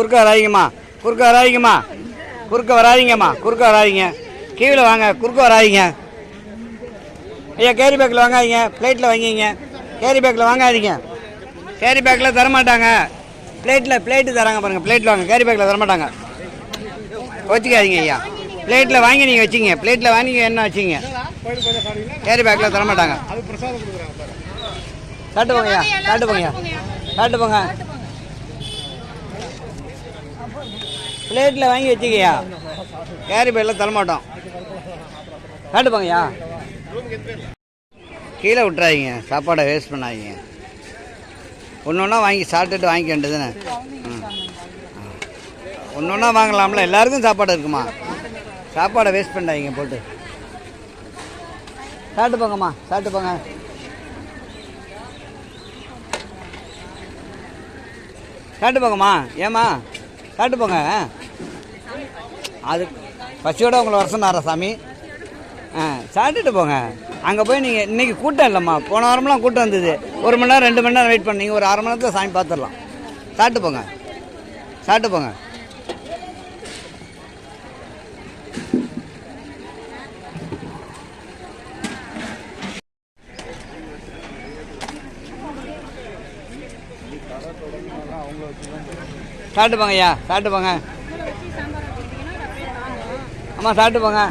குறுக்க வராதிங்கம்மா, குறுக்க வராதிங்கம்மா, குறுக்க வராதிங்கம்மா, குறுக்க வராதிங்க. கீழே வாங்க, குறுக்க வராதிங்க. ஐயா கேரி பேக்கில் வாங்காதீங்க, பிளேட்டில் வாங்கிங்க. கேரி பேக்கில் வாங்காதீங்க, கேரி பேக்கில் தரமாட்டாங்க. பிளேட்டு தராங்க பாருங்கள், பிளேட்டில் வாங்க. கேரி பேக்கில் தரமாட்டாங்க, வச்சுக்காதீங்க ஐயா. பிளேட்டில் வாங்கி நீங்கள் வச்சிங்க, பிளேட்டில் வாங்கி என்ன வச்சிங்க. கேரி பேக்கில் தரமாட்டாங்க. சாப்பிட்டு போங்கய்யா, சாப்பிட்டு போங்கய்யா, சாப்பிட்டு போங்க. பிளேட்டில் வாங்கி வச்சுக்கய்யா, கேரி பேக்கில் தரமாட்டோம். சாப்பிட்டு போங்கய்யா. கீழே விட்டுறாதீங்க, சாப்பாடை வேஸ்ட் பண்ணாதீங்க. ஒன்று ஒன்றா வாங்கி சாப்பிட்டுட்டு வாங்கிக்க வேண்டியதுன்னு. ஒன்று ஒன்றா வாங்கலாம்ல, எல்லாருக்கும் சாப்பாடு இருக்குமா. சாப்பாடை வேஸ்ட் பண்ணாதீங்க போட்டு. சாப்பிட்டு போங்கம்மா, சாப்பிட்டு போங்க. சாப்பிட்டு போங்கம்மா. ஏம்மா சாப்பிட்டு போங்க. அது பசியோடு உங்களை வர சொன்னாரா சாமி? சாப்பிட்டுட்டு போங்க. அங்கே போய் நீங்கள் இன்றைக்கி கூட்டம் இல்லைம்மா, போன வாரம்லாம் கூட்டம் வந்தது. 1 மணி நேரம் 2 மணி நேரம் வெயிட் பண்ணீங்க, ஒரு 1/2 மணி நேரத்தில் சாமி பார்த்துடலாம். சாப்பிட்டு போங்க, சாப்பிட்டு போங்க. சாப்பிட்டு போங்க ஐயா, சாப்பிட்டு போங்க. அம்மா சாப்பிட்டு போங்க.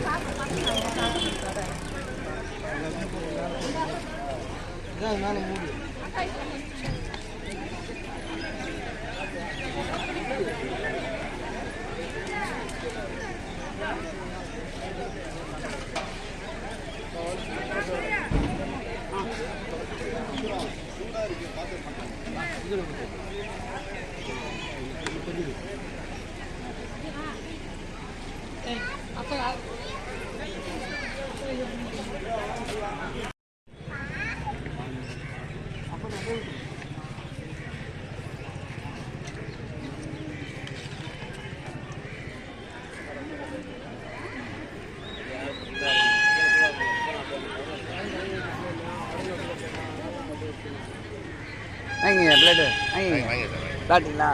வாங்கிங்க பிளேட்டு, வாங்கிங்க. சாப்பிட்டீங்களா?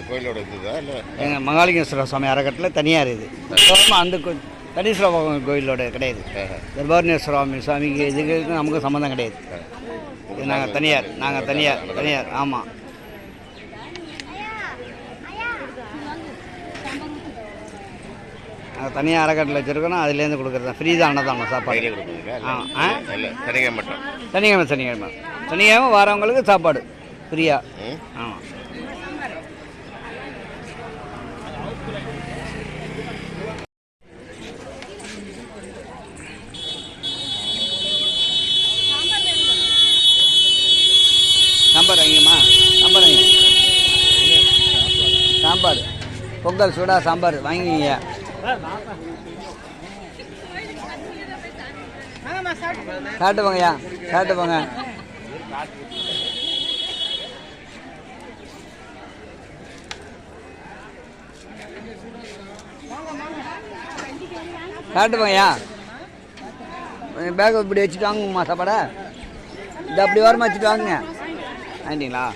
கோயிலோட இதுதா இல்லை? எங்கள் மகாலிங்கேஸ்வர சுவாமி அறக்கட்டில் தனியாக இருக்குது. அந்த தனீஸ்வர கோயிலோட கிடையாது. தர்பாரணேஸ்வர சுவாமிக்கு இதுக்கு நமக்கு சம்மந்தம் கிடையாது. இது நாங்கள் தனியார். ஆமாம். நாங்கள் தனியாக அறக்கட்டில் வச்சுருக்கோம், அதுலேருந்து கொடுக்குறது தான். ஃப்ரீ தான் அன்னதானம் சாப்பாடு. சனிக்கிழமை வரவங்களுக்கு சாப்பாடு ஃப்ரீயா. ஆமாம். சாம்பார் வாங்கிம்மா, சாம்பார் வாங்க. சாம்பார் பொங்கல் சூடாக சாம்பார் வாங்கிங்க. சாப்பிட்டு போங்கய்யா, சாப்பிட்டு போங்க. சாப்பிட்டு போங்கய்யா. பேக் இப்படி வச்சுட்டு வாங்குங்கம்மா சாப்பாடை. இது அப்படி ஓரமாக வச்சுட்டு வாங்குங்க. ஆயிட்டீங்களா?